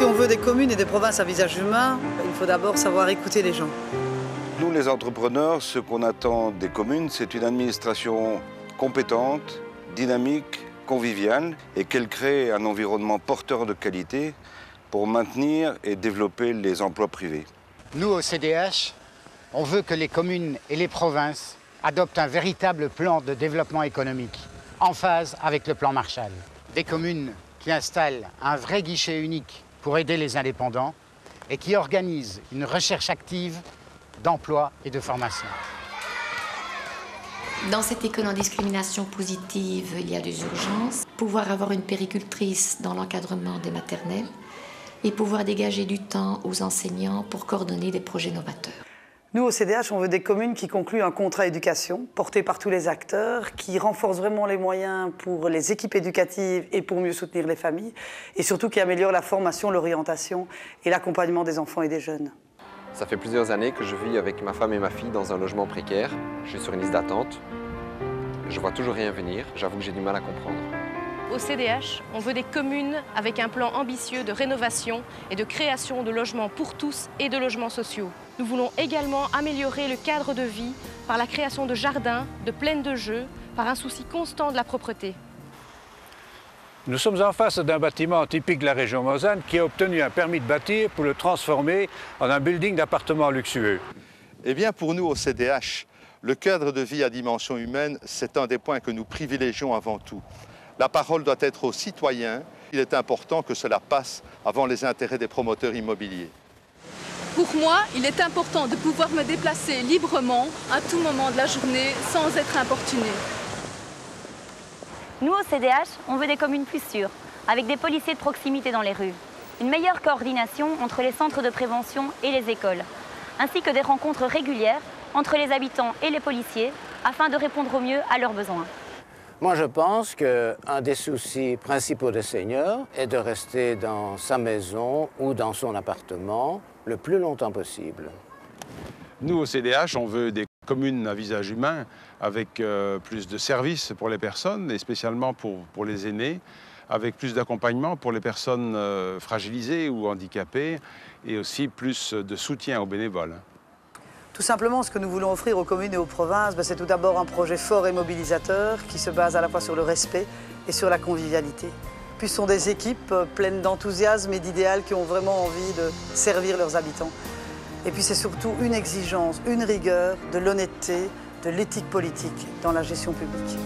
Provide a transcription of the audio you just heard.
on veut des communes et des provinces à visage humain, il faut d'abord savoir écouter les gens. Nous, les entrepreneurs, ce qu'on attend des communes, c'est une administration compétente, dynamique, conviviale et qu'elle crée un environnement porteur de qualité pour maintenir et développer les emplois privés. Nous, au CDH, on veut que les communes et les provinces adoptent un véritable plan de développement économique en phase avec le plan Marshall. Des communes qui installent un vrai guichet unique pour aider les indépendants et qui organisent une recherche active d'emploi et de formation. Dans cette école en discrimination positive, il y a des urgences. Pouvoir avoir une péricultrice dans l'encadrement des maternelles et pouvoir dégager du temps aux enseignants pour coordonner des projets novateurs. Nous, au CDH, on veut des communes qui concluent un contrat éducation porté par tous les acteurs, qui renforcent vraiment les moyens pour les équipes éducatives et pour mieux soutenir les familles, et surtout qui améliorent la formation, l'orientation et l'accompagnement des enfants et des jeunes. Ça fait plusieurs années que je vis avec ma femme et ma fille dans un logement précaire. Je suis sur une liste d'attente. Je vois toujours rien venir. J'avoue que j'ai du mal à comprendre. Au CDH, on veut des communes avec un plan ambitieux de rénovation et de création de logements pour tous et de logements sociaux. Nous voulons également améliorer le cadre de vie par la création de jardins, de plaines de jeux, par un souci constant de la propreté. Nous sommes en face d'un bâtiment typique de la région Mosane qui a obtenu un permis de bâtir pour le transformer en un building d'appartements luxueux. Eh bien, pour nous, au CDH, le cadre de vie à dimension humaine, c'est un des points que nous privilégions avant tout. La parole doit être aux citoyens. Il est important que cela passe avant les intérêts des promoteurs immobiliers. Pour moi, il est important de pouvoir me déplacer librement à tout moment de la journée sans être importuné. Nous, au CDH, on veut des communes plus sûres, avec des policiers de proximité dans les rues, une meilleure coordination entre les centres de prévention et les écoles, ainsi que des rencontres régulières entre les habitants et les policiers afin de répondre au mieux à leurs besoins. Moi, je pense qu'un des soucis principaux des seniors est de rester dans sa maison ou dans son appartement le plus longtemps possible. Nous, au CDH, on veut des communes à visage humain avec plus de services pour les personnes et spécialement pour les aînés, avec plus d'accompagnement pour les personnes fragilisées ou handicapées et aussi plus de soutien aux bénévoles. Tout simplement, ce que nous voulons offrir aux communes et aux provinces, c'est tout d'abord un projet fort et mobilisateur qui se base à la fois sur le respect et sur la convivialité. Puis ce sont des équipes pleines d'enthousiasme et d'idéal qui ont vraiment envie de servir leurs habitants. Et puis c'est surtout une exigence, une rigueur, de l'honnêteté, de l'éthique politique dans la gestion publique.